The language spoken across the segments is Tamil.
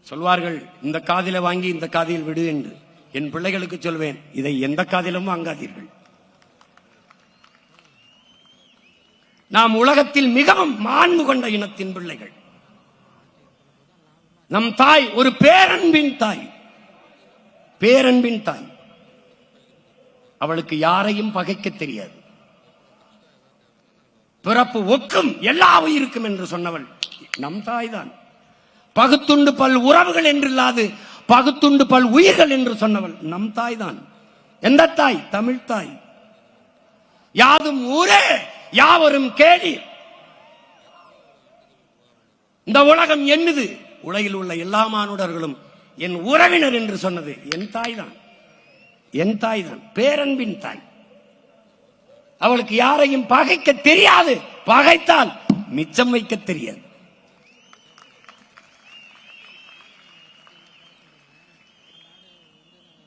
சொல்வார்கள், இந்த காதில வாங்கி இந்த காதில் விடு என்று. என் பிள்ளைகளுக்கு சொல்வேன், இதை எந்த காதிலும் வாங்காதீர்கள். நாம் உலகத்தில் மிகவும் மாண்பு கொண்ட இனத்தின் பிள்ளைகள். நம் தாய் ஒரு பேரன்பின் தாய், பேரன்பின் தாய். அவளுக்கு யாரையும் பகைக்க தெரியாது. பிறப்பு ஒக்கும் எல்லா உயிருக்கும் என்று சொன்னவள் நம் தாய் தான். பகுத்துண்டு பல் உறவுகள் என்று இல்லாது பகுத்துண்டு பல் உயிர்கள் என்று சொன்னவள் நம் தாய் தான். எந்த தாய்? தமிழ் தாய். யாதும் ஊரே யாவரும் கேளி. இந்த உலகம் என்னது? உலகில் உள்ள எல்லா மானுடர்களும் என் உறவினர் என்று சொன்னது என் தாய் தான். என் தாய் தான், பேரன்பின் தாய். அவளுக்கு யாரையும் பகைக்க தெரியாது. பகைத்தால் மிச்சம் வைக்க தெரியாது.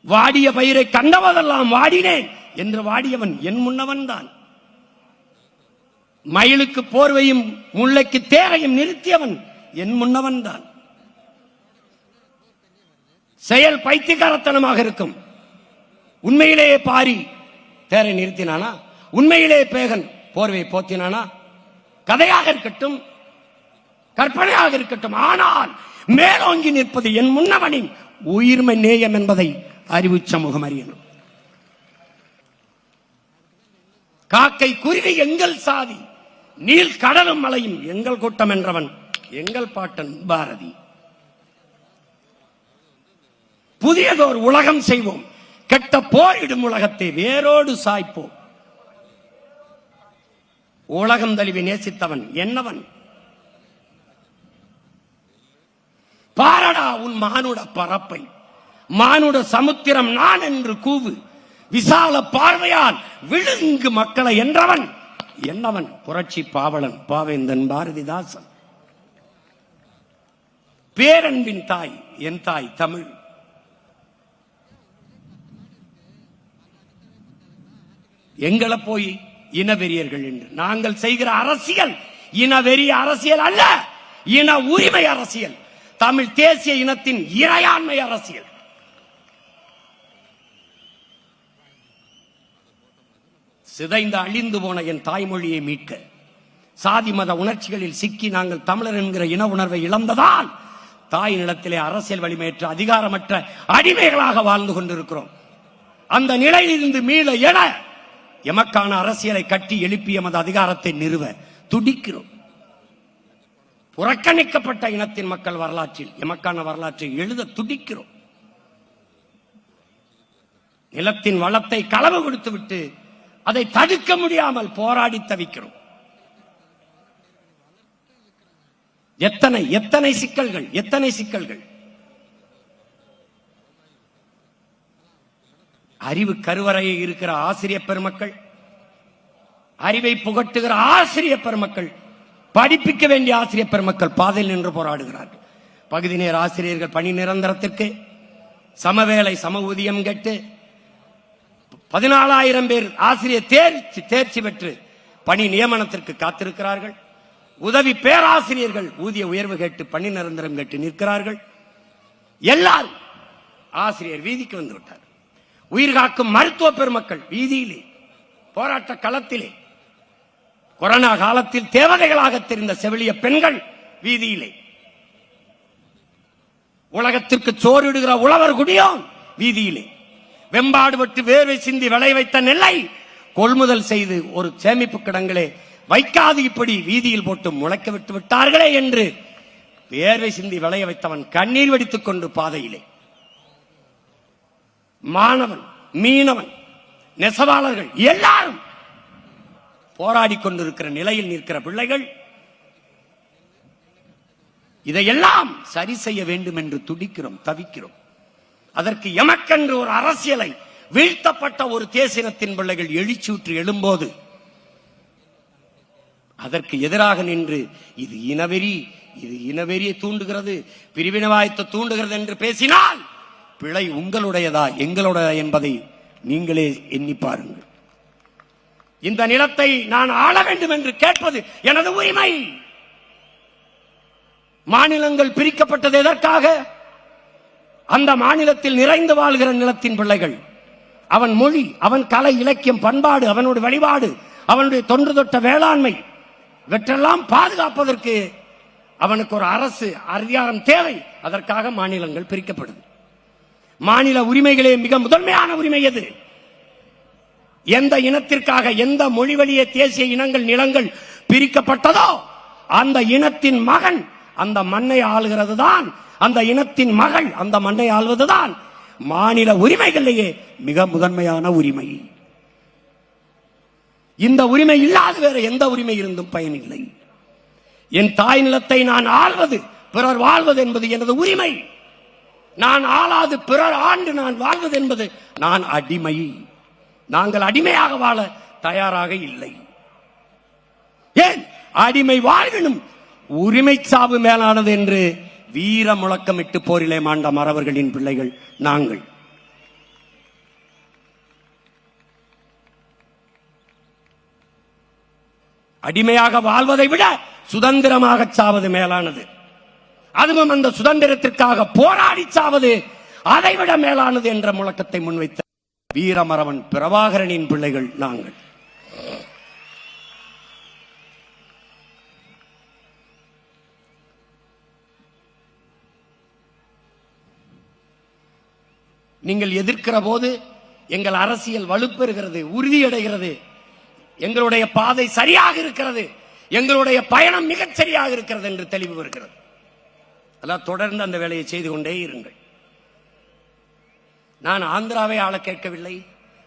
வாடிய பயிரை கண்டவதெல்லாம் வாடினேன் என்று வாடியவன் என் முன்னவன் தான். மயிலுக்கு போர்வையும் முல்லைக்கு தேரையும் நிறுத்தியவன் என் முன்னவன் தான். செயல் பைத்தியக்காரத்தனமாக இருக்கும். உண்மையிலேயே பாரி தேரை நிறுத்தினானா? உண்மையிலே பேகன் போர்வை போத்தினானா? கதையாக இருக்கட்டும், கற்பனையாக இருக்கட்டும், ஆனால் மேலோங்கி நிற்பது என் முன்னவனின் உயிர்மை நேயம் என்பதை அறிவு சமூகம் அறியணும். காக்கை குருவி எங்கள் சாதி, நீல் கடலும் மலையும் எங்கள் கூட்டம் என்றவன் எங்கள் பாட்டன் பாரதி. புதியதோர் உலகம் செய்வோம், கெட்ட போரிடும் உலகத்தை வேரோடு சாய்ப்போம். உலகம் தழுவி நேசித்தவன் என்னவன்? பாரடா உன் மானுட பரப்பை, மானுட சமுத்திரம் நான் என்று கூவு, விசால பார்வையால் விழுங்கு மக்களை என்றவன் என்னவன்? புரட்சி பாவலன் பாவேந்தன் பாரதிதாசன். பேரன்பின் தாய் என் தாய் தமிழ். எங்களை போய் இனவெறியர்கள் என்று நாங்கள் செய்கிற அரசியல் இனவெறிய அரசியல் அல்ல, இன உரிமை அரசியல், தமிழ் தேசிய இனத்தின் இறையாண்மை அரசியல். சிதைந்து அழிந்து போன என் தாய்மொழியை மீட்க சாதி மத உணர்ச்சிகளில் சிக்கி நாங்கள் தமிழர் என்கிற இன உணர்வை இழந்ததால் தாய் நிலத்திலே அரசியல் வலிமையற்ற அதிகாரமற்ற அடிமைகளாக வாழ்ந்து கொண்டிருக்கிறோம். அந்த நிலையிலிருந்து மீள என எமக்கான அரசியலை கட்டி எழுப்பிய மத அதிகாரத்தை நிறுவ துடிக்கிறோம். புறக்கணிக்கப்பட்ட இனத்தின் மக்கள் வரலாற்றில் எமக்கான வரலாற்றை எழுத துடிக்கிறோம். நிலத்தின் வளத்தை களவு கொடுத்துவிட்டு அதை தடுக்க முடியாமல் போராடி தவிக்கிறோம். எத்தனை எத்தனை சிக்கல்கள், எத்தனை சிக்கல்கள். அறிவு கருவறையை இருக்கிற ஆசிரியர் பெருமக்கள், அறிவை புகட்டுகிற ஆசிரியர் பெருமக்கள், படிப்பிக்க வேண்டிய ஆசிரியர் பெருமக்கள் பாதையில் நின்று போராடுகிறார்கள். பகுதி நேர ஆசிரியர்கள் பணி நிரந்தரத்திற்கு சமவேளை சம ஊதியம் கேட்டு 14,000 பேர் ஆசிரியர் தேர்ச்சி பெற்று பணி நியமனத்திற்கு காத்திருக்கிறார்கள். உதவி பேராசிரியர்கள் ஊதிய உயர்வு கேட்டு பணி நிரந்தரம் கேட்டு நிற்கிறார்கள். எல்லாரும் ஆசிரியர் வீதிக்கு வந்து விட்டார். உயிர் காக்கும் மருத்துவ பெருமக்கள் வீதியிலே, போராட்ட களத்திலே, கொரோனா காலத்தில் தேவதைகளாக தெரிந்த செவிலிய பெண்கள் வீதியிலே, உலகத்திற்கு சோறிடுகிற உழவர் குடியோன் வீதியிலே, வெம்பாடுபட்டு வேர்வை சிந்தி விளை வைத்த நெல்லை கொள்முதல் செய்து ஒரு சேமிப்பு கிடங்களே வைக்காது இப்படி வீதியில் போட்டு முளைக்க விட்டு விட்டார்களே என்று வேர்வை சிந்தி விளைய வைத்தவன் கண்ணீர் வடித்துக் கொண்டு பாதையிலே, மாணவன், மீனவன், நெசவாளர்கள் எல்லாரும் போராடி கொண்டிருக்கிற நிலையில் நிற்கிற பிள்ளைகள் இதையெல்லாம் சரி செய்ய வேண்டும் என்று துடிக்கிறோம், தவிக்கிறோம். அதற்கு எமக்கென்று ஒரு அரசியலை வீழ்த்தப்பட்ட ஒரு தேசினத்தின் பிள்ளைகள் எழுச்சூற்று எழும்போது அதற்கு எதிராக நின்று இது இனவெறி, இது இனவெறியை தூண்டுகிறது, பிரிவினவாயத்தை தூண்டுகிறது என்று பேசினால் பிழை உங்களுடையதா எங்களுடைய என்பதை நீங்களே எண்ணி பாருங்கள். இந்த நிலத்தை நான் ஆள வேண்டும் என்று கேட்பது எனது உரிமை. மாநிலங்கள் பிரிக்கப்பட்டது எதற்காக? அந்த மாநிலத்தில் நிறைந்து வாழ்கிற நிலத்தின் பிள்ளைகள். அவன் மொழி, அவன் கலை, இலக்கியம், பண்பாடு, அவனுடைய வழிபாடு, அவனுடைய தொன்று தொட்ட வேளாண்மை, இவற்றெல்லாம் பாதுகாப்பதற்கு அவனுக்கு ஒரு அரசு அதிகாரம் தேவை. அதற்காக மாநிலங்கள் பிரிக்கப்படுது. மாநில உரிமைகளே மிக முதன்மையான உரிமை எது? எந்த இனத்திற்காக, எந்த மொழி வழியே தேசிய இனங்கள் நிலங்கள் பிரிக்கப்பட்டதோ அந்த இனத்தின் மகன் அந்த மண்ணை ஆளுகிறது தான், அந்த இனத்தின் மகள் அந்த மண்ணை ஆள்வதுதான் மாநில உரிமைகளிலேயே மிக முதன்மையான உரிமை. இந்த உரிமை இல்லாத வேற எந்த உரிமை இருந்தும் பயனில்லை. என் தாய் நிலத்தை நான் ஆள்வது, பிறர் வாழ்வது என்பது எனது உரிமை. நான் ஆளாது பிறர் ஆண்டு நான் வாழ்வது என்பது நான் அடிமை. நாங்கள் அடிமையாக வாழ தயாராக இல்லை. ஏன் அடிமை வாழ்வினும் உரிமை சாவு மேலானது என்று வீர முழக்கமிட்டு போரிலே மாண்ட மறவர்களின் பிள்ளைகள் நாங்கள். அடிமையாக வாழ்வதை விட சுதந்திரமாக சாவது மேலானது. அதுவும் அந்த சுதந்திரத்திற்காக போராடி சாவது அதைவிட மேலானது என்ற முழக்கத்தை முன்வைத்த வீரமறவன் பிரபாகரனின் பிள்ளைகள் நாங்கள். நீங்கள் எதிர்க்கிற போது எங்கள் அரசியல் வலுப்பெறுகிறது, உறுதியடைகிறது, எங்களுடைய பாதை சரியாக இருக்கிறது, எங்களுடைய பயணம் மிகச் சரியாக இருக்கிறது என்று தெளிவு வருகிறது. அதான் தொடர்ந்து அந்த வேலையை செய்து கொண்டே இருங்கள். நான் ஆந்திராவை ஆள கேட்கவில்லை.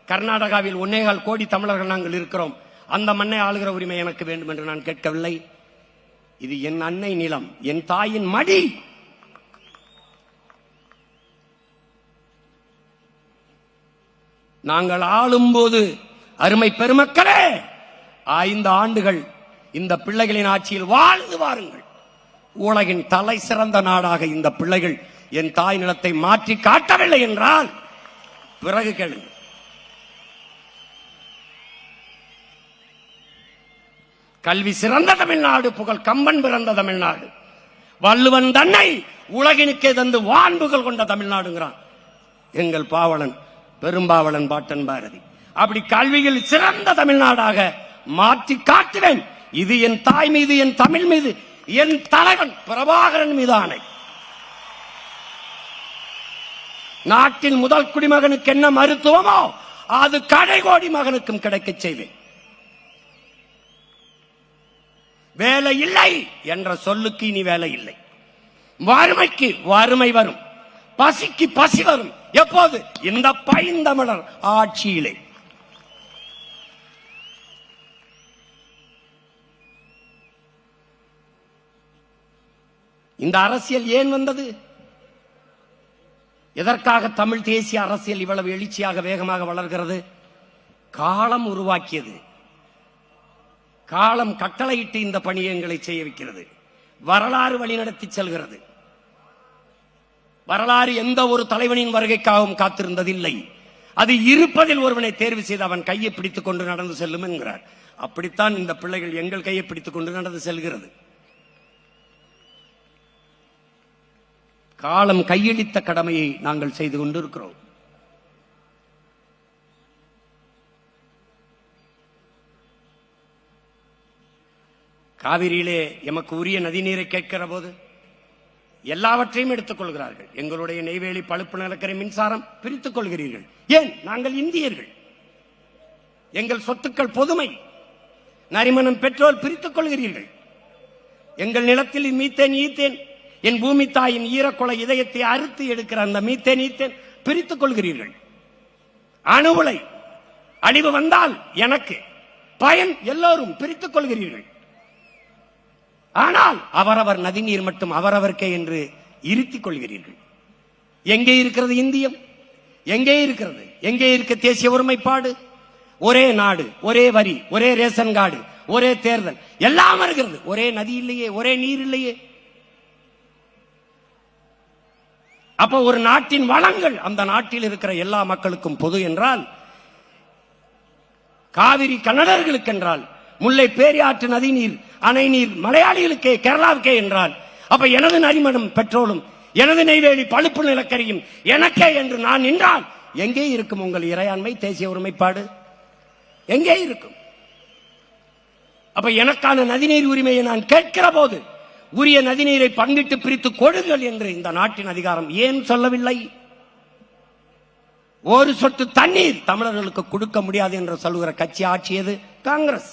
கர்நாடகாவில் 1.25 கோடி தமிழர்கள் நாங்கள் இருக்கிறோம். அந்த மண்ணை ஆளுகிற உரிமை எனக்கு வேண்டும் என்று நான் கேட்கவில்லை. இது என் அன்னை நிலம், என் தாயின் மடி. நாங்கள் ஆளும்போது அருமை பெருமக்களே 5 ஆண்டுகள் இந்த பிள்ளைகளின் ஆட்சியில் வாழ்ந்து வாருங்கள். உலகின் தலை சிறந்த நாடாக இந்த பிள்ளைகள் என் தாய் நிலத்தை மாற்றி காட்டவில்லை என்றால் பிறகு கேளுங்கள். கல்வி சிறந்த தமிழ்நாடு, புகழ் கம்பன் பிறந்த தமிழ்நாடு, வள்ளுவன் தன்னை உலகினுக்கே தந்து வான்புகள் கொண்ட தமிழ்நாடுங்கிறான் எங்கள் பாவலன் பெரும்பாவளன் பாட்டன் பாரதி. அப்படி கல்வியில் சிறந்த தமிழ்நாடாக மாற்றி காட்டுவேன். இது என் தாய் மீது, என் தமிழ் மீது, என் தலைவன் பிரபாகரன் மீது ஆணை. நாட்டின் முதல் குடிமகனுக்கு என்ன மருத்துவமோ அது கடைகோடி மகனுக்கும் கிடைக்க செய்வேன். வேலை இல்லை என்ற சொல்லுக்கு இனி வேலை இல்லை. வறுமைக்கு வறுமை வரும், பசிக்கு பசி வரும். எப்போது? இந்த பைந்தமிழர் ஆட்சியிலே. இந்த அரசியல் ஏன் வந்தது? எதற்காக தமிழ் தேசிய அரசியல் இவ்வளவு எழுச்சியாக வேகமாக வளர்கிறது? காலம் உருவாக்கியது. காலம் கட்டளையிட்டு இந்த பணியங்களை செய்ய வைக்கிறது. வரலாறு வழிநடத்தி செல்கிறது. வரலாறு எந்த ஒரு தலைவனின் வருகைக்காகவும் காத்திருந்ததில்லை. அது இருப்பதில் ஒருவனை தேர்வு செய்து அவன் கையை பிடித்துக் கொண்டு நடந்து செல்லும் என்கிறார். அப்படித்தான் இந்த பிள்ளைகள் எங்கள் கையை பிடித்துக் கொண்டு நடந்து செல்கிறது. காலம் கையளித்த கடமையை நாங்கள் செய்து கொண்டிருக்கிறோம். காவிரியிலே எமக்கு உரிய நதிநீரை கேட்கிற போது எல்லாவற்றையும் எடுத்துக் கொள்கிறார்கள். எங்களுடைய நெய்வேலி பழுப்பு நிலக்கரை மின்சாரம் பிரித்துக் கொள்கிறீர்கள். ஏன்? நாங்கள் இந்தியர்கள், எங்கள் சொத்துக்கள் பொதுமை. நரிமணம் பெட்ரோல் பிரித்துக் கொள்கிறீர்கள். எங்கள் நிலத்தில் மீத்தேன் ஈத்தேன், என் பூமி தாயின் ஈரக்குலை இதயத்தை அறுத்து எடுக்கிற அந்த மீத்தேன் ஈத்தேன் பிரித்துக் கொள்கிறீர்கள். அணுவுலை அழிவு வந்தால் எனக்கு பயன், எல்லோரும் பிரித்துக் கொள்கிறீர்கள். ஆனால் அவரவர் நதிநீர் மட்டும் அவரவர்க்கே என்று இருத்திக் கொள்கிறீர்கள். எங்கே இருக்கிறது இந்தியம்? எங்கே இருக்கிறது? எங்கே இருக்க தேசிய ஒருமைப்பாடு? ஒரே நாடு, ஒரே வரி, ஒரே ரேஷன் கார்டு, ஒரே தேர்தல், எல்லாம் இருக்கிறது. ஒரே நதி இல்லையே, ஒரே நீர் இல்லையே. அப்ப ஒரு நாட்டின் வளங்கள் அந்த நாட்டில் இருக்கிற எல்லா மக்களுக்கும் பொது என்றால், காவிரி கன்னடர்களுக்கு என்றால், முல்லை பேரியாற்று நதி நீர், அணை நீர் மலையாளிகளுக்கே, கேரளாவுக்கே என்றால், அப்ப எனது நரிமணம் பெட்ரோலும் எனது நெய்வேலி பழுப்பு நிலக்கரியும் எனக்கே என்று நான் நின்றால் எங்கே இருக்கும் உங்கள் இறையாண்மை, தேசிய ஒருமைப்பாடு? எங்கே இருக்கும்? அப்ப எனக்கான நதிநீர் உரிமையை நான் கேட்கிற போது உரிய நதிநீரை பங்கிட்டு பிரித்து கொடுங்கள் என்று இந்த நாட்டின் அதிகாரம் ஏன் சொல்லவில்லை? ஒரு சொட்டு தண்ணீர் தமிழர்களுக்கு கொடுக்க முடியாது என்று சொல்லுகிற கட்சி ஆட்சியது காங்கிரஸ்.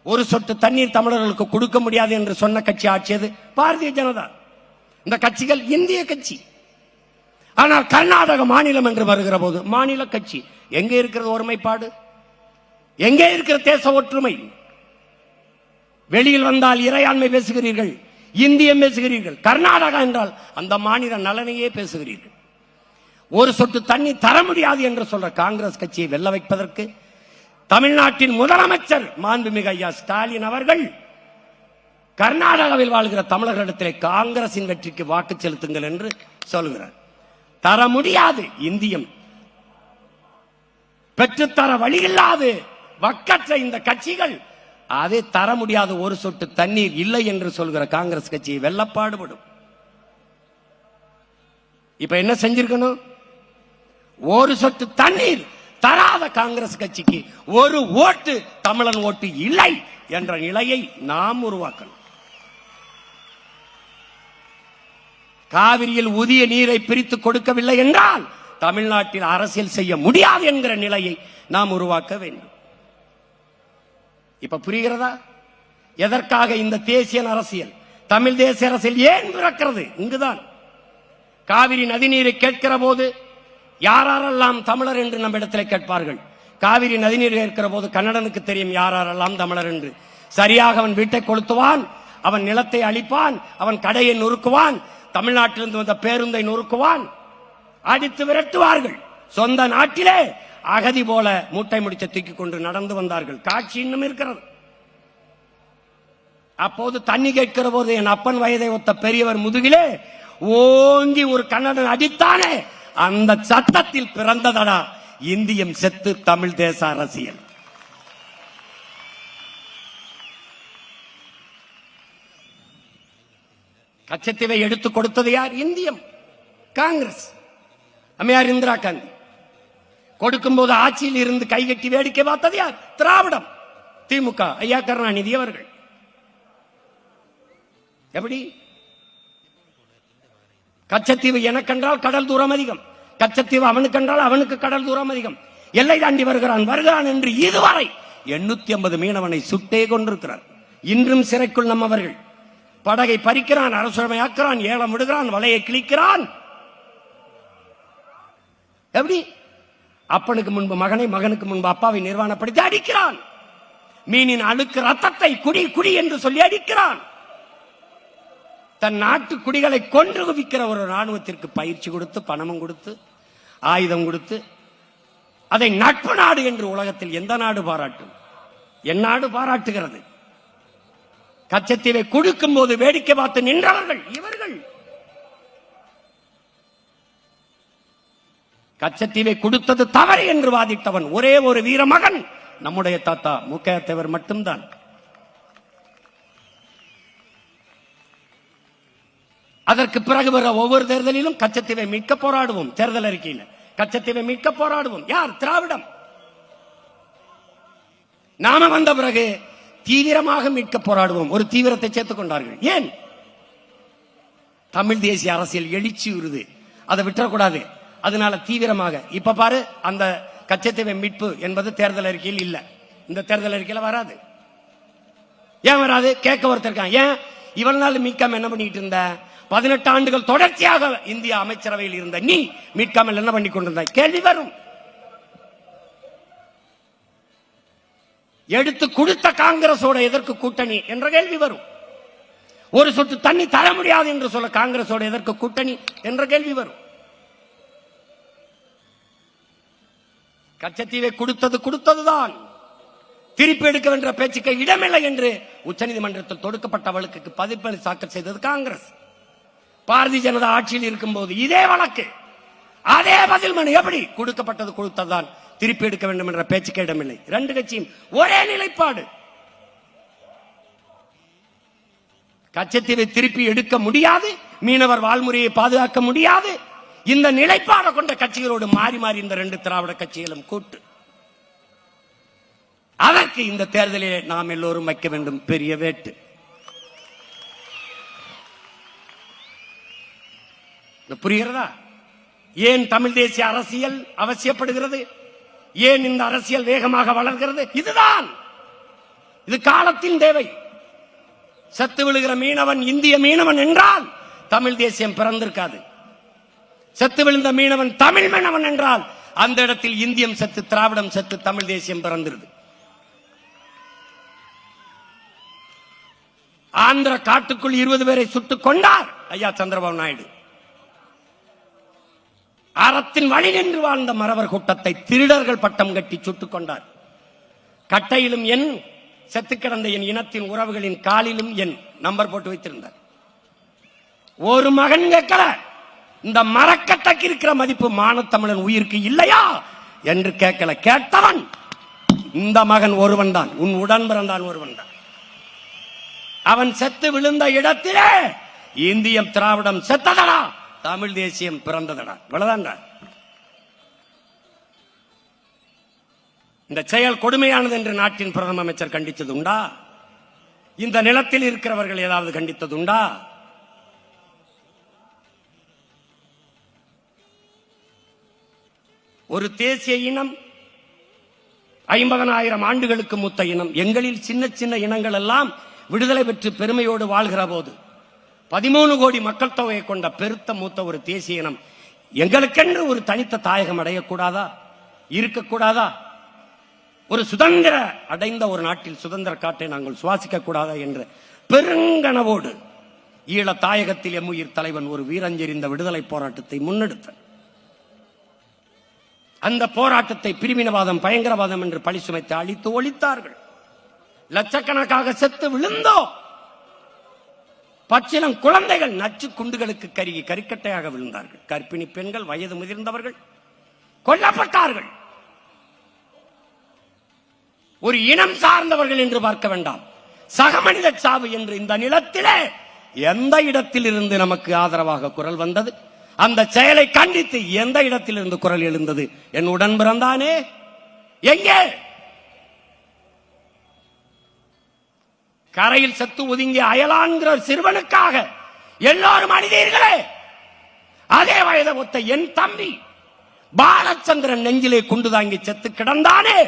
ஒரு சொட்டு தண்ணீர் தமிழர்களுக்கு கொடுக்க முடியாது என்று சொன்ன கட்சி ஆட்சியது பாரதிய ஜனதா. இந்த கட்சிகள் இந்திய கட்சி. ஆனால் கர்நாடக மாநிலம் என்று வருகிற போது மாநில கட்சி. எங்கே இருக்கிறது ஒருமைப்பாடு? எங்கே இருக்கிற தேச ஒற்றுமை? வெளியில் வந்தால் இறையாண்மை பேசுகிறீர்கள், இந்தியம் பேசுகிறீர்கள். கர்நாடகா என்றால் அந்த மாநில நலனையே பேசுகிறீர்கள். ஒரு சொட்டு தண்ணி தர முடியாது என்று சொல்ற காங்கிரஸ் கட்சியை வெல்ல வைப்பதற்கு தமிழ்நாட்டின் முதலமைச்சர் மாண்புமிகு ஐயா ஸ்டாலின் அவர்கள் கர்நாடகாவில் வாழ்கிற தமிழர்களிடத்திலே காங்கிரசின் வெற்றிக்கு வாக்கு செலுத்துங்கள் என்று சொல்கிறார். தர முடியாது. இந்தியம் பெற்றுத்தர வழியில்லாது வக்கற்ற இந்த கட்சிகள் அதை தர முடியாது. ஒரு சொட்டு தண்ணீர் இல்லை என்று சொல்கிற காங்கிரஸ் கட்சியை வெல்ல பாடுபடும். இப்ப என்ன செஞ்சிருக்கணும்? ஒரு சொட்டு தண்ணீர் தராத காங்கிரஸ் கட்சிக்கு ஒரு ஓட்டு, தமிழன் ஓட்டு இல்லை என்ற நிலையை நாம் உருவாக்கணும். காவிரியில் உரிய நீரை பிரித்து கொடுக்கவில்லை என்றால் தமிழ்நாட்டில் அரசியல் செய்ய முடியாது என்கிற நிலையை நாம் உருவாக்க வேண்டும். இப்ப புரிகிறதா எதற்காக இந்த தேசிய அரசியல், தமிழ் தேசிய அரசியல் ஏன் பிறக்கிறது? இங்குதான். காவிரி நதிநீரை கேட்கிற போது யாரெல்லாம் தமிழர் என்று நம்ம இடத்துல கேட்பார்கள். காவிரி நதிநீர் கேட்கிற போது கன்னடனுக்கு தெரியும் யாரெல்லாம் தமிழர் என்று. சரியாக அவன் வீட்டை கொளுத்துவான், அவன் நிலத்தை அழிப்பான், அவன் கடையை நொறுக்குவான், தமிழ்நாட்டிலிருந்து வந்த பேருந்தை நொறுக்குவான், அடித்து விரட்டுவார்கள். சொந்த நாட்டிலே அகதி போல மூட்டை முடிச்ச தூக்கி கொண்டு நடந்து வந்தார்கள். காட்சி இன்னும் இருக்கிறது. அப்போது தண்ணி கேட்கிற போது என் அப்பன் வயதை ஒத்த பெரியவர் முதுகிலே ஓங்கி ஒரு கன்னடன் அடித்தானே, அந்த சத்தத்தில் பிறந்ததடா இந்தியம் செத்து தமிழ் தேச அரசியல். கச்சத்தீவை எடுத்துக் கொடுத்தது யார்? இந்தியம், காங்கிரஸ், அம்மையார் இந்திரா காந்தி. கொடுக்கும் போது ஆட்சியில் இருந்து கைகட்டி வேடிக்கை பார்த்தது யார்? திராவிடம், திமுக, ஐயா கருணாநிதி அவர்கள். எப்படி? கச்சத்தீவு எனக்கென்றால் கடல் தூரம் அதிகம், கச்சத்தீவு அவனுக்கென்றால் அவனுக்கு கடல் தூரம் அதிகம், எல்லை தாண்டி வருகிறான் என்று இதுவரை 850 மீனவனை சுட்டே கொண்டிருக்கிறார். இன்றும் சிறைக்குள் நம்மவர்கள். படகை பறிக்கிறான், அரசுடைமையாக்குறான், ஏலம் விடுகிறான், வலையை கிழிக்கிறான். எப்படி? அப்பனுக்கு முன்பு மகனை, மகனுக்கு முன்பு அப்பாவை நிர்வாணப்படுத்தி அடிக்கிறான். மீனின் அழுக்கு ரத்தத்தை குடி குடி என்று சொல்லி அடிக்கிறான். தன் நாட்டு குடிகளை கொன்று குவிக்கிற ஒரு ராணுவத்திற்கு பயிற்சி கொடுத்து, பணமும் கொடுத்து, ஆயுதம் கொடுத்து, அதை நட்பு நாடு என்று உலகத்தில் எந்த நாடு பாராட்டும்? என் நாடு பாராட்டுகிறது. கச்சத்தீவை கொடுக்கும் போது வேடிக்கை பார்த்து நின்றவர்கள் இவர்கள். கச்சத்தீவை கொடுத்தது தவறு என்று வாதிட்டவன் ஒரே ஒரு வீர மகன் நம்முடைய தாத்தா மு.க. தேவர் மட்டும்தான். அதற்கு பிறகு வர ஒவ்வொரு தேர்தலிலும் கச்சத்தீவை மீட்க போராடுவோம். தேர்தல் அறிக்கையில் கச்சத்தீவை மீட்க போராடுவோம். யார்? திராவிடம். நாம வந்த பிறகு தீவிரமாக மீட்க போராடுவோம். ஒரு தீவிரத்தை சேர்த்துக் கொண்டார்கள். ஏன்? தமிழ் தேசிய அரசியல் எழுச்சி வருது, அதை விட்டுறக்கூடாது. அதனால தீவிரமாக. இப்ப பாரு, அந்த கச்சத்தீவை மீட்பு என்பது தேர்தல் அறிக்கையில் இல்ல. இந்த தேர்தல் அறிக்கையில வராது. ஏன் வராது? கேட்க ஒருத்தர். ஏன் இவ்வளவு நாள் மீட்காம என்ன பண்ணிட்டு இருந்த? 18 ஆண்டுகள் தொடர்ச்சியாக இந்திய அமைச்சரவையில் இருந்த நீ மீட்காமல் என்ன பண்ணி கொண்டிருந்தாய்? கேள்வி வரும். எடுத்து கொடுத்த காங்கிரஸோட எதற்கு கூட்டணி என்ற கேள்வி வரும். ஒரு சொட்டு தண்ணி தர முடியாது என்று சொல்ல காங்கிரஸோட எதற்கு கூட்டணி என்ற கேள்வி வரும். கச்சத்தீவை கொடுத்ததுதான். திருப்பி எடுக்க வேண்டிய பேச்சுக்கு இடமில்லை என்று உச்சநீதிமன்றத்தில் தொடுக்கப்பட்ட வழக்குக்கு பதில் தாக்கல் செய்தது காங்கிரஸ். பாரதிய ஜனதா ஆட்சியில் இருக்கும் போது இதே வழக்கு, அதே பதில் மனு. எப்படி? கொடுக்கப்பட்டது கொடுத்ததுதான், திருப்பி எடுக்க வேண்டும் என்ற பேச்சுக்கு இடமில்லை. ரெண்டு கட்சியும் ஒரே நிலைப்பாடு. கச்சத்தீவை திருப்பி எடுக்க முடியாது, மீனவர் வாழ்முறையை பாதுகாக்க முடியாது. இந்த நிலைப்பாடு கொண்ட கட்சிகளோடு மாறி மாறி இந்த 2 திராவிட கட்சிகளும் கூட்டு. அதற்கு இந்த தேர்தலில் நாம் எல்லோரும் வைக்க வேண்டும் பெரிய வேட்டு. புரிகிறதா? ஏன் தமிழ் தேசிய அரசியல் அவசியப்படுகிறது? ஏன் இந்த அரசியல் வேகமாக வளர்கிறது? இதுதான், இது காலத்தின் தேவை. செத்து விழுகிற மீனவன் இந்திய மீனவன் என்றால் தமிழ் தேசியம் பிறந்திருக்காது. செத்து விழுந்த மீனவன் தமிழ் மீனவன் என்றால் அந்த இடத்தில் இந்தியம் செத்து, திராவிடம் செத்து, தமிழ் தேசியம் பிறந்திருது. ஆந்திர காட்டுக்குள் 20 பேரை சுட்டுக் கொண்டார் ஐயா சந்திரபாபு நாயுடு. அறத்தின் வழி நின்று வாழ்ந்த மறவர் கூட்டத்தை திருடர்கள் பட்டம் கட்டி சுட்டுக் கொண்டார். கட்டையிலும் என், செத்து கிடந்த என் இனத்தின் உறவுகளின் காலிலும் என் நம்பர் போட்டு வைத்திருந்தார். ஒரு மகன் கேட்கல, இந்த மரக்கட்டைக்கு இருக்கிற மதிப்பு மானத்தமிழன் உயிருக்கு இல்லையா என்று கேட்கல. கேட்டவன் இந்த மகன் ஒருவன் தான், உன் உடன் பிறந்தான் ஒருவன் தான். அவன் செத்து விழுந்த இடத்திலே இந்தியம் திராவிடம் செத்ததடா, தமிழ் தேசியம் பிறந்ததடா. இவ்வளவுதான்டா. இந்த செயல் கொடுமையானது என்று நாட்டின் பிரதம அமைச்சர் கண்டித்தது உண்டா? இந்த நிலத்தில் இருக்கிறவர்கள் ஏதாவது கண்டித்தது உண்டா? ஒரு தேசிய இனம் 50,000 ஆண்டுகளுக்கு மூத்த இனம். எங்களில் சின்ன சின்ன இனங்கள் எல்லாம் விடுதலை பெற்று பெருமையோடு வாழ்கிற போது 13 கோடி மக்கள் தொகையை கொண்ட பெருத்த மூத்த ஒரு தேசிய இனம் எங்களுக்கென்று ஒரு தனித்த தாயகம் அடையக்கூடாதா? இருக்கக்கூடாதா? ஒரு சுதந்திர அடைந்த ஒரு நாட்டில் சுதந்திர காட்டை நாங்கள் சுவாசிக்க கூடாதா என்ற பெருங்கனவோடு ஈழ தாயகத்தில் எம்முயிர் தலைவன் ஒரு வீரஞ்செறிந்த விடுதலை போராட்டத்தை முன்னெடுத்தார். அந்த போராட்டத்தை பிரிவினவாதம், பயங்கரவாதம் என்று பழி சுமைத்து அழித்து ஒழித்தார்கள். லட்சக்கணக்காக செத்து விழுந்தோ பச்சிலம் குழந்தைகள் நச்சு குண்டுகளுக்கு கருகி கரிக்கட்டையாக விழுந்தார்கள். கர்ப்பிணி பெண்கள், வயது முதிர்ந்தவர்கள் கொல்லப்பட்டார்கள். ஒரு இனம் சார்ந்தவர்கள் என்று பார்க்க வேண்டாம், சக மனித சாவு என்று இந்த நிலத்திலே எந்த இடத்தில் இருந்து நமக்கு ஆதரவாக குரல் வந்தது? அந்த செயலை கண்டித்து எந்த இடத்தில் இருந்து குரல் எழுந்தது? என் உடன் பிறந்தானே எங்கே? கரையில் செத்து ஒதுங்கிய அயலான்கிற சிறுவனுக்காக எல்லாரும் அணிதீர்களே. அதே வயதை ஒத்த என் தம்பி பாலச்சந்திரன் நெஞ்சிலே குண்டு தாங்கி செத்து கிடந்தானே.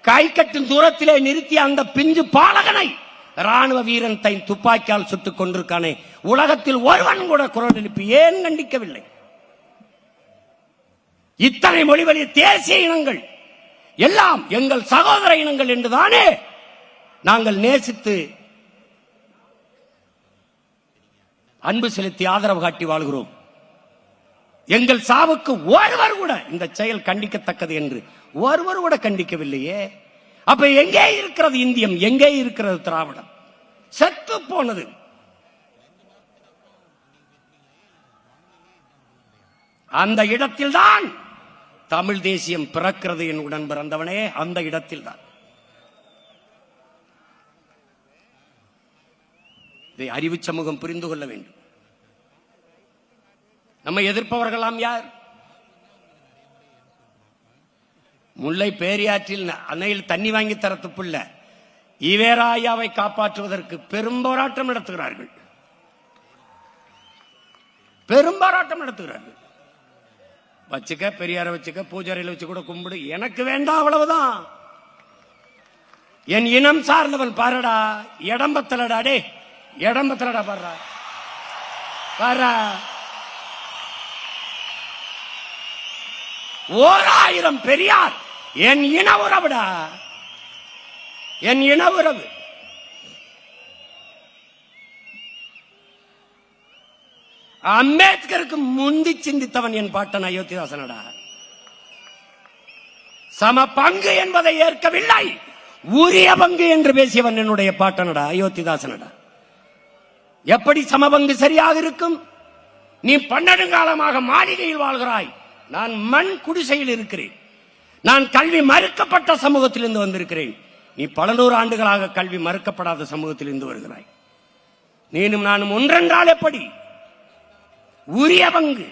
கை கட்டும் தூரத்திலே நிறுத்திய அந்த பிஞ்சு பாலகனை ராணுவ வீரன் தை துப்பாக்கியால் சுட்டுக் கொண்டிருக்கானே. உலகத்தில் ஒருவன் கூட குரல் எழுப்பி ஏன் கண்டிக்கவில்லை? இத்தனை மொழிவழி தேசிய இனங்கள் எல்லாம் எங்கள் சகோதர இனங்கள் என்றுதானே நாங்கள் நேசித்து அன்பு செலுத்தி ஆதரவு காட்டி வாழ்கிறோம். எங்கள் சாவுக்கு ஒருவர் கூட இந்த செயல் கண்டிக்கத்தக்கது என்று ஒருவர் கூட கண்டிக்கவில்லையே. அப்ப எங்கே இருக்கிறது இந்தியம்? எங்கே இருக்கிறது திராவிடம்? செத்து போனது. அந்த இடத்தில்தான் தமிழ் தேசியம் பிறக்கிறது. என் உடன் பிறந்தவனே, அந்த இடத்தில்தான். இதை அறிவு சமூகம் புரிந்து கொள்ள வேண்டும். நம்ம எதிர்ப்பவர்களாம் யார்? முல்லை பேரியாற்றில் அணையில் தண்ணி வாங்கி தர துப்புள்ள ஈவேராயாவை காப்பாற்றுவதற்கு பெரும் போராட்டம் நடத்துகிறார்கள். பெரும் போராட்டம் நடத்துகிறார்கள். வச்சுக்க, பெரியார வச்சுக்க, பூஜாரியில் வச்சு கூட கும்பிடு, எனக்கு வேண்டாம், அவ்வளவுதான். என் இனம் சார்ந்தவன் பாருடா, இடம்பத்தலடா, டே இடம்பத்தலடா, பாருடா பாரு. 1000 பெரியார் என் இன உறவுடா, என் இன உறவு. அம்பேத்கருக்கு முந்தி சிந்தித்தவன் என் பாட்டன் அயோத்திதாசனடா. சம பங்கு என்பதை ஏற்கவில்லை, உரிய பங்கு என்று பேசியவன் என்னுடைய பாட்டனடா, அயோத்திதாசனடா. எப்படி சமபங்கு சரியாக இருக்கும்? நீ 12 காலமாக மாளிகையில் வாழ்கிறாய், நான் மண் குடிசையில் இருக்கிறேன். நான் கல்வி மறுக்கப்பட்ட சமூகத்திலிருந்து வந்திருக்கிறேன். நீ பல 100 ஆண்டுகளாக கல்வி மறுக்கப்படாத சமூகத்திலிருந்து வருகிறாய். நீனும் நானும் ஒன்றென்றால் எப்படி? உரிய பங்கு.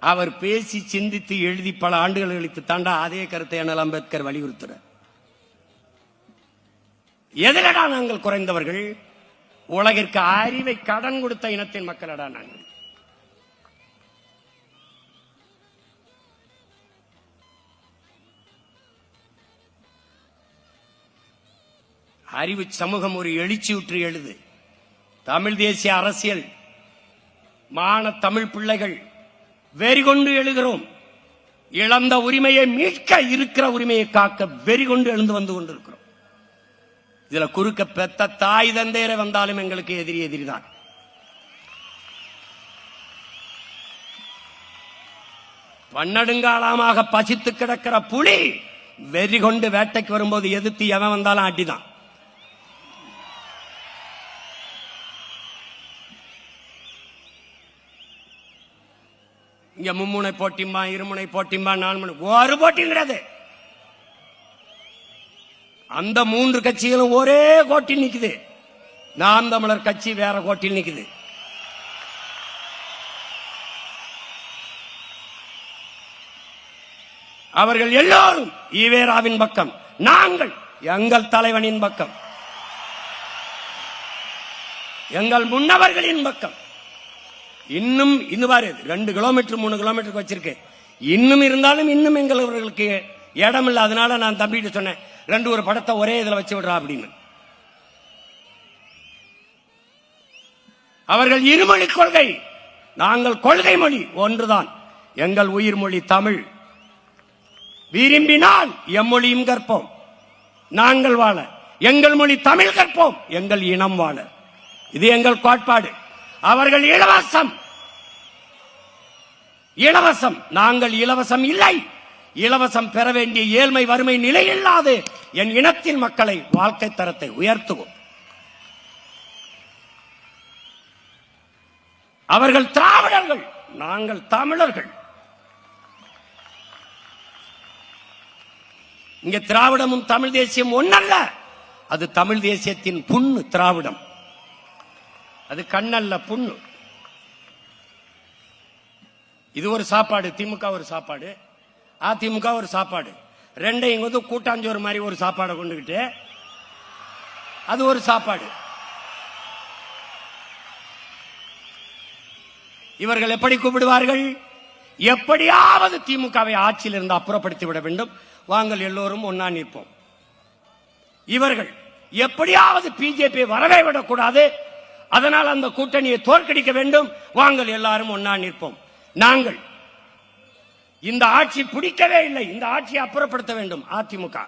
அவர் பேசி சிந்தித்து எழுதி பல ஆண்டுகள் கழித்து தாண்டா அதே கருத்தை அண்ணல் அம்பேத்கர் வலியுறுத்துற. எதிலடா நாங்கள் குறைந்தவர்கள்? உலகிற்கு அறிவை கடன் கொடுத்த இனத்தின் மக்களடா நாங்கள். அறிவு சமூகம் ஒரு எழுச்சியுற்று எழுது. தமிழ் தேசிய அரசியல் மான தமிழ் பிள்ளைகள் வெறி கொண்டு எழுகிறோம். இழந்த உரிமையை மீட்க, இருக்கிற உரிமையை காக்க வெறி கொண்டு எழுந்து வந்து கொண்டிருக்கிறோம். இதுல குறுக்க பெத்த தாய் தந்தையரை வந்தாலும் எங்களுக்கு எதிரி எதிரிதான். பன்னெடுங்காலமாக பசித்து கிடக்கிற புலி வெறி கொண்டு வேட்டைக்கு வரும்போது எதிர்த்து எவன் வந்தாலும் அடிதான். இங்க மும்முனை போட்டிம்பா, இருமுனை போட்டிம்பா, 4 முனை, ஒரு போட்டியும் கிடையாது. அந்த 3 கட்சிகளும் ஒரே கோட்டில் நிக்குது. நாம் தமிழர் கட்சி வேற கோட்டில் நிக்குது. அவர்கள் எல்லோரும் ஈவேராவின் பக்கம், நாங்கள் எங்கள் தலைவனின் பக்கம், எங்கள் முன்னவர்களின் பக்கம். இன்னும் இந்த பாரு 2 கிலோமீட்டர் 3 கிலோமீட்டருக்கு வச்சிருக்கு. இன்னும் இருந்தாலும் இன்னும் எங்களுக்கு இடம் இல்லை. அதனால நான் தம்பிட்டு சொன்னேன், 2 ஒரு படத்தை ஒரே இதுல வச்சு விடுறா அப்படின்னு. அவர்கள் இருமொழி கொள்கை, நாங்கள் கொள்கை மொழி ஒன்றுதான். எங்கள் உயிர் மொழி தமிழ். விரும்பினால் எம்மொழியும் கற்போம், நாங்கள் வாழ. எங்கள் மொழி தமிழ் கற்போம், எங்கள் இனம் வாழ. இது எங்கள் கோட்பாடு. அவர்கள் இலவசம், இலவசம். நாங்கள் இலவசம் இல்லை. இலவசம் பெற வேண்டிய ஏழ்மை வறுமை நிலை இல்லாது என் இனத்தின் மக்களை வாழ்க்கை தரத்தை உயர்த்துவோம். அவர்கள் திராவிடர்கள், நாங்கள் தமிழர்கள். இங்க திராவிடமும் தமிழ் தேசியம் ஒன்னல்ல. அது தமிழ் தேசியத்தின் புண்ணு. திராவிடம் அது கண்ணல்ல, புண்ணு. இது ஒரு சாப்பாடு, திமுக ஒரு சாப்பாடு, அதிமுக ஒரு சாப்பாடு. ரெண்டையும் வந்து கூட்டாஞ்சோறு மாதிரி ஒரு சாப்பாடை கொண்டுகிட்டு அது ஒரு சாப்பாடு. இவர்கள் எப்படி கூப்பிடுவார்கள்? எப்படியாவது திமுகவை ஆட்சியில் இருந்து அப்புறப்படுத்தி விட வேண்டும், வாங்கள் எல்லோரும் ஒன்னா நிற்போம். இவர்கள் எப்படியாவது பிஜேபி வரவே விடக்கூடாது, அதனால் அந்த கூட்டணியை தோற்கடிக்க வேண்டும், வாங்கள் எல்லாரும் ஒன்னா நிற்போம். நாங்கள் இந்த ஆட்சி பிடிக்கவே இல்லை, இந்த ஆட்சியை அப்புறப்படுத்த வேண்டும் அதிமுக,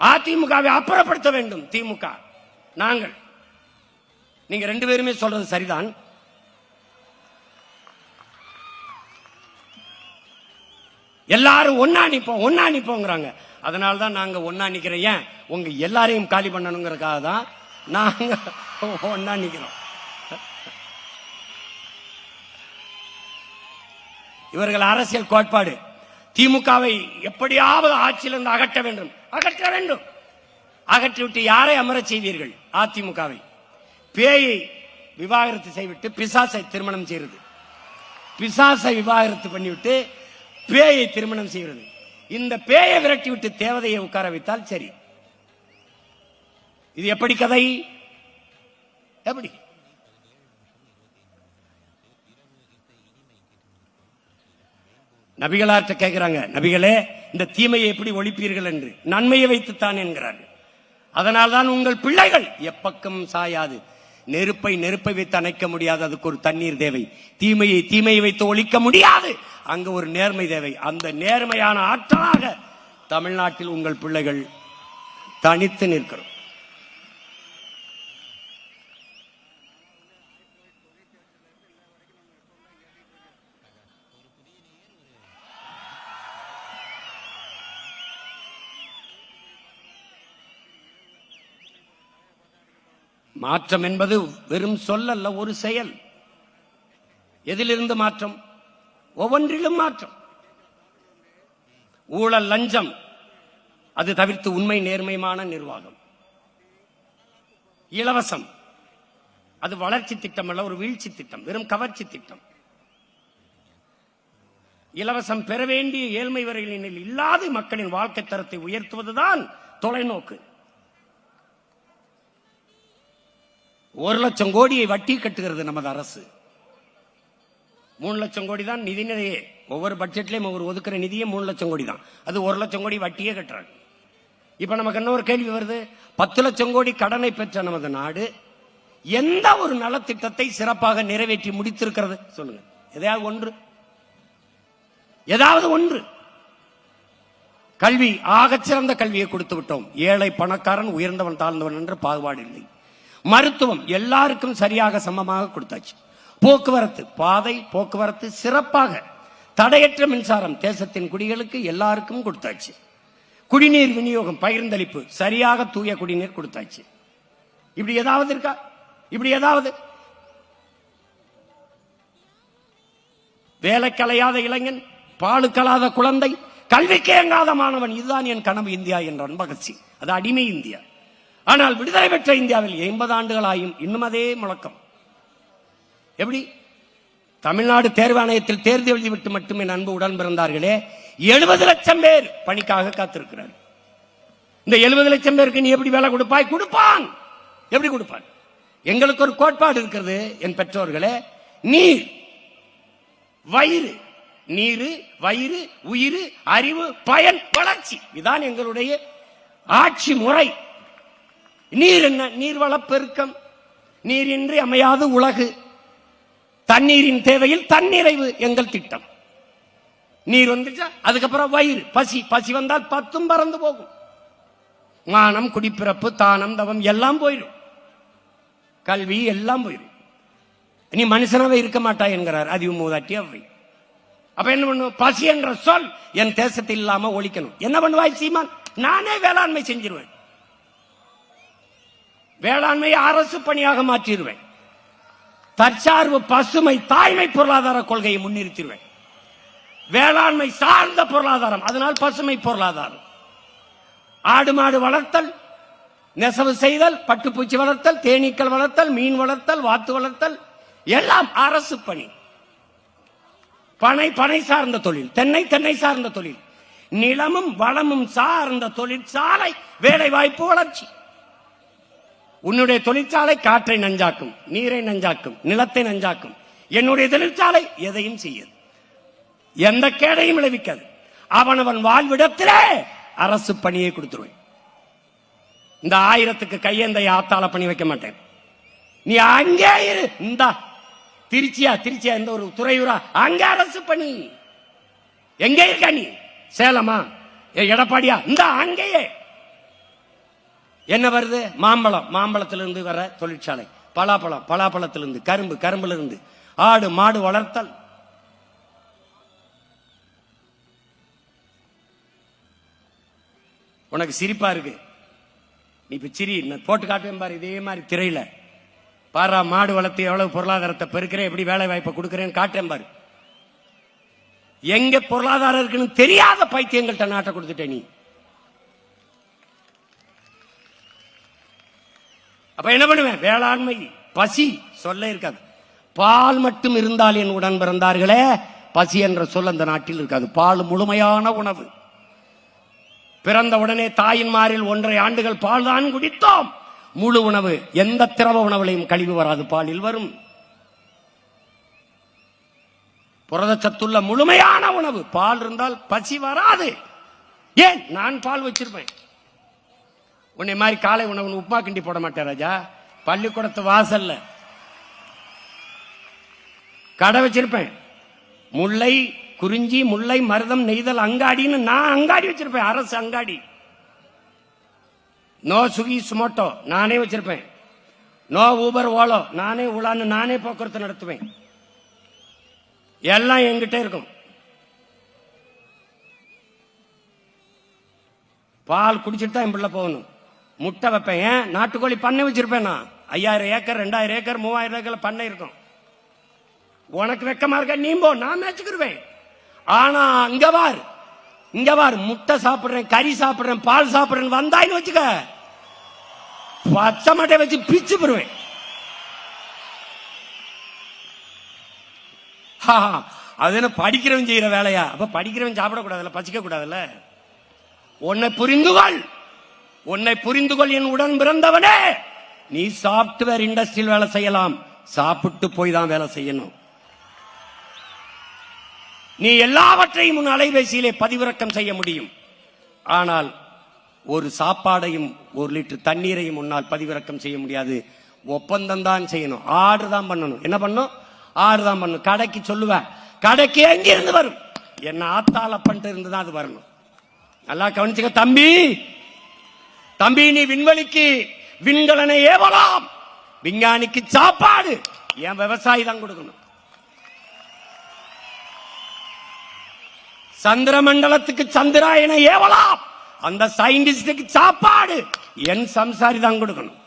அதிமுகவை அப்புறப்படுத்த வேண்டும் திமுக. நாங்கள், நீங்க 2 பேருமே சொல்றது சரிதான். எல்லாரும் ஒன்னா நிப்போம், ஒன்னா நிப்போங்கிறாங்க. அதனால்தான் நாங்க ஒன்னா நிக்கிறோம். ஏன்? உங்க எல்லாரையும் காலி பண்ணணுங்கிறதுக்காக தான் நாங்க ஒன்னா நிக்கிறோம். இவர்கள் அரசியல் கோட்பாடு திமுகவை எப்படியாவது ஆட்சியிலிருந்து அகற்ற வேண்டும், அகற்ற வேண்டும். அகற்றிவிட்டு யாரை அமரச் செய்வீர்கள்? அதிமுகவை. பேயை விவாகரத்து செய்துவிட்டு பிசாசை திருமணம் செய்வது, பிசாசை விவாகரத்து பண்ணிவிட்டு பேயை திருமணம் செய்வது. இந்த பேயை விரட்டி விட்டு தேவதையை உட்கார வைத்தால் சரி. இது எப்படி கதை? எப்படி? நபிகளார்ட்ட கேட்கிறாங்க, நபிகளே இந்த தீமையை எப்படி ஒழிப்பீர்கள் என்று. நன்மையை வைத்துத்தான் என்கிறார்கள். அதனால்தான் உங்கள் பிள்ளைகள் எப்பக்கம் சாயாது. நெருப்பை நெருப்பை வைத்து அணைக்க முடியாது, அதுக்கு ஒரு தண்ணீர் தேவை. தீமையை தீமையை வைத்து ஒழிக்க முடியாது, அங்கு ஒரு நேர்மை தேவை. அந்த நேர்மையான ஆற்றலாக தமிழ்நாட்டில் உங்கள் பிள்ளைகள் தனித்து நிற்கிறோம். மாற்றம் என்பது வெறும் சொல் அல்ல, ஒரு செயல். எதிலிருந்து மாற்றம்? ஒவ்வொன்றிலும் மாற்றம். ஊழல் லஞ்சம் அது தவிர்த்து உண்மை நேர்மையான நிர்வாகம், இலவசம் அது வளர்ச்சி திட்டம் அல்ல, ஒரு வீழ்ச்சி திட்டம், வெறும் கவர்ச்சி திட்டம். இலவசம் பெற வேண்டிய ஏழ்மை வரையினில் இல்லாத மக்களின் வாழ்க்கை தரத்தை உயர்த்துவதுதான் தொலைநோக்கு. 1 லட்சம் கோடியை வட்டி கட்டுகிறது நமது அரசு. 3 லட்சம் கோடி தான் நிதி நிலையே. ஒவ்வொரு பட்ஜெட்லயும் ஒவ்வொரு ஒதுக்குற நிதியே 3 லட்சம் கோடி தான். அது 1 லட்சம் கோடி வட்டியே கட்டுறாங்க. இப்ப நமக்கு இன்னொரு கேள்வி வருது, 10 லட்சம் கோடி கடனை பெற்ற நமது நாடு எந்த ஒரு நலத்திட்டத்தை சிறப்பாக நிறைவேற்றி முடித்திருக்கிறது சொல்லுங்க. ஏதாவது ஒன்று. கல்வி, ஆகச்சிறந்த கல்வியை கொடுத்து விட்டோம். ஏழை பணக்காரன், உயர்ந்தவன் தாழ்ந்தவன் என்ற பாகுபாடு இல்லை. மருத்துவம் எல்லாருக்கும் சரியாக சமமாக கொடுத்தாச்சு. போக்குவரத்து, பாதை போக்குவரத்து சிறப்பாக, தடையற்ற மின்சாரம் தேசத்தின் குடிகளுக்கு எல்லாருக்கும் கொடுத்தாச்சு. குடிநீர் விநியோகம், பகிர்ந்தளிப்பு, சரியாக தூய குடிநீர் கொடுத்தாச்சு. இப்படி ஏதாவது இருக்கா? இப்படி ஏதாவது? வேலை கலையாத இளைஞன், பாலு கலாத குழந்தை, கல்விக்கு இயங்காத மாணவன், இதுதான் என் கனவு இந்தியா என்றான் பகத்சிங். அது அடிமை இந்தியா. ஆனால் விடுதலை பெற்ற இந்தியாவில் 80 ஆண்டுகள் ஆயும் இன்னும் அதே முழக்கம். எப்படி? தமிழ்நாடு தேர்வு ஆணையத்தில் தேர்வு எழுதிவிட்டு மட்டுமே அன்பு உடன் பிறந்தார்களே 70 லட்சம் பேர் பணிக்காக காத்திருக்கிறார். இந்த 70 லட்சம் பேருக்கு நீ எப்படி வேலை கொடுப்பாய்? கொடுப்பான். எப்படி கொடுப்பான்? எங்களுக்கு ஒரு கோட்பாடு இருக்கிறது என் பெற்றோர்களே. நீர், வயிறு, நீரு, வயிறு, உயிர், அறிவு, பயன், வளர்ச்சி, இதுதான் எங்களுடைய ஆட்சி முறை. நீர் என்ன? நீர்வள பெருக்கம். நீரின்றி அமையாது உலகு. தண்ணீரின் தேவையில் தன்னிறைவு எங்கள் திட்டம். நீர் வந்துச்சா அதுக்கப்புறம் வயிறு, பசி, பசி வந்தால் 10 பறந்து போகும். மானம், குடிப்பிறப்பு, தானம், தவம் எல்லாம் போயிடும். கல்வி எல்லாம் போயிடும். நீ மனுஷனாவே இருக்க மாட்டாய் என்கிறார் அதிவு மூதாட்டி அவை. அப்ப என்ன பண்ணும்? பசி என்ற சொல் என் தேசத்தில் இல்லாம ஒழிக்கணும். என்ன பண்ணுவாய் சீமான்? நானே வேளாண்மை செஞ்சிருவேன். வேளாண்மையை அரசு பணியாக மாற்றிடுவேன். தற்சார்பு, பசுமை, தாய்மை பொருளாதார கொள்கையை முன்னிறுத்திடுவேன். வேளாண்மை சார்ந்த பொருளாதாரம், அதனால் பசுமை பொருளாதாரம். ஆடு மாடு வளர்த்தல், நெசவு செய்தல், பட்டுப்பூச்சி வளர்த்தல், தேனீக்கள் வளர்த்தல், மீன் வளர்த்தல், வாத்து வளர்த்தல் எல்லாம் அரசு பணி. பனை சார்ந்த தொழில், தென்னை சார்ந்த தொழில், நிலமும் வளமும் சார்ந்த தொழிற்சாலை, வேலை வாய்ப்பு, வளர்ச்சி. உன்னுடைய தொழிற்சாலை காற்றை நஞ்சாக்கும், நீரை நஞ்சாக்கும், நிலத்தை நஞ்சாக்கும். என்னுடைய தொழிற்சாலை எதையும் செய்யாது, எந்த கேடையும் விளைவிக்காது. அவனவன் வாழ்விடத்திலே அரசு பணியை கொடுத்துருவேன். இந்த 1000க்கு கையேந்த ஆத்தால பணி வைக்க மாட்டேன். நீ அங்கே இரு. இந்த திருச்சியா இந்த ஒரு துறையூரா, அங்க அரசு பணி. எங்க இருக்க நீ? சேலமா, எடப்பாடியா? இந்த அங்கேயே என்ன வருது? மாம்பழத்திலிருந்து வர தொழிற்சாலை, பலாப்பழத்திலிருந்து கரும்பு, கரும்பிலிருந்து ஆடு மாடு வளர்த்தல். உனக்கு சிரிப்பா இருக்கு, நீ இப்ப சிரி, போட்டு காட்டுவேன் பாரு. இதே மாதிரி திரையில பாரா, மாடு வளர்த்து எவ்வளவு பொருளாதாரத்தை பெருக்கிறேன், எப்படி வேலை வாய்ப்பை கொடுக்கிறேன்னு காட்டேன் பாரு. எங்க பொருளாதாரம் இருக்குன்னு தெரியாத பைத்தியங்கள்ட்ட நாட்டை கொடுத்துட்டே நீ. அப்ப என்ன பண்ணுவேன்? வேளாண்மை, பசி சொல்ல இருக்காது. பால் மட்டும் இருந்தால் என் உடன் பிறந்தார்களே, பசி என்ற சொல் அந்த நாட்டில் இருக்காது. பால் முழுமையான உணவு. பிறந்த உடனே தாயின் மாரில் 1.5 ஆண்டுகள் பால் தான் குடித்தோம். முழு உணவு. எந்த திரவ உணவுலையும் கழிவு வராது, பாலில் வரும். புரதச்சத்துள்ள முழுமையான உணவு. பால் இருந்தால் பசி வராது. ஏன்? நான் பால் வச்சிருப்பேன். உன்னை மாதிரி காலை உணவு உப்புமா கிண்டி போட மாட்டேன் ராஜா. பள்ளிக்கூடத்து வாசல்ல கடை வச்சிருப்பேன். முல்லை, குறிஞ்சி, முல்லை, மருதம், நெய்தல் அங்காடின்னு நான் அங்காடி வச்சிருப்பேன். அரசு அங்காடி. நோ சுகி சுமோட்டோ நானே வச்சிருப்பேன். நோ ஊபர் ஓலோ, நானே உலான்னு நானே போக்குவரத்து நடத்துவேன். எல்லாம் என்கிட்ட இருக்கும். பால் குடிச்சிட்டு தான் என் பிள்ளை போகணும். முட்டை வைப்பேன். ஏன்? நாட்டுக்கோழி பண்ணை வச்சிருப்பேன். நான் 5000 ஏக்கர் 2000 ஏக்கர் 3000 ஏக்கர் பண்ணை இருக்கும். உனக்கு வெக்கமா இருக்க? நீ போ, நான் மேய்ச்சிக்கிருவேன். ஆனா இங்க பார் முட்டை சாப்பிடுறேன், கறி சாப்பிடுறேன், பால் சாப்பிடுறேன் வந்தாயின்னு வச்சுக்க, பச்சை மட்டை வச்சு பிச்சு போடுவேன். அது என்ன படிக்கிறவன் செய்யற வேலையா? அப்ப படிக்கிறவன் சாப்பிடக்கூடாதுல்ல, பசிக்க கூடாதுல்ல. உன்னை புரிந்து கொள் என் உடன் பிறந்தவனே. நீ சாப்ட்வேர் இண்டஸ்ட்ரியில் வேலை செய்யலாம், சாப்பிட்டு போய் தான் வேலை செய்யணும். நீ எல்லாவற்றையும் உன் அலைபேசியிலே பதிவிறக்கம் செய்ய முடியும். ஆனால் ஒரு சாப்பாடையும் 1 லிட்டர் தண்ணீரையும் உன்னால் பதிவிறக்கம் செய்ய முடியாது. ஒப்பந்தம் தான் செய்யணும், ஆர்டர் தான் பண்ணணும். என்ன பண்ணும்? ஆர்டர் தான் பண்ணணும். கடைக்கு சொல்லுவேன், கடைக்கு எங்கிருந்து வரும்? என்ன ஆத்தால பண்ணிட்டு இருந்துதான் அது வரணும். நல்லா கவனிச்சுக்க தம்பி. தம்பி, நீ விண்வெளிக்கு விண்கலனை ஏவலாம், விஞ்ஞானிக்கு சாப்பாடு என் விவசாயி தான் கொடுக்கணும். சந்திர மண்டலத்துக்கு சந்திராயனை ஏவலாம், அந்த சயின்டிஸ்டுக்கு சாப்பாடு என் சம்சாரி தான் கொடுக்கணும்.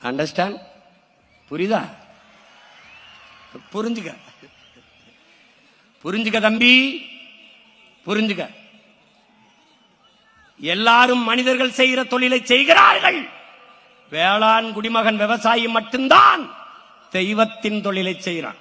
அண்டர்ஸ்டாண்ட்? புரியுதா? புரிஞ்சுக்க தம்பி, புரிஞ்சுக்க. எல்லாரும் மனிதர்கள் செய்கிற தொழிலை செய்கிறார்கள். வேளாண் குடிமகன் விவசாயி மட்டும்தான் தெய்வத்தின் தொழிலை செய்கிறான்.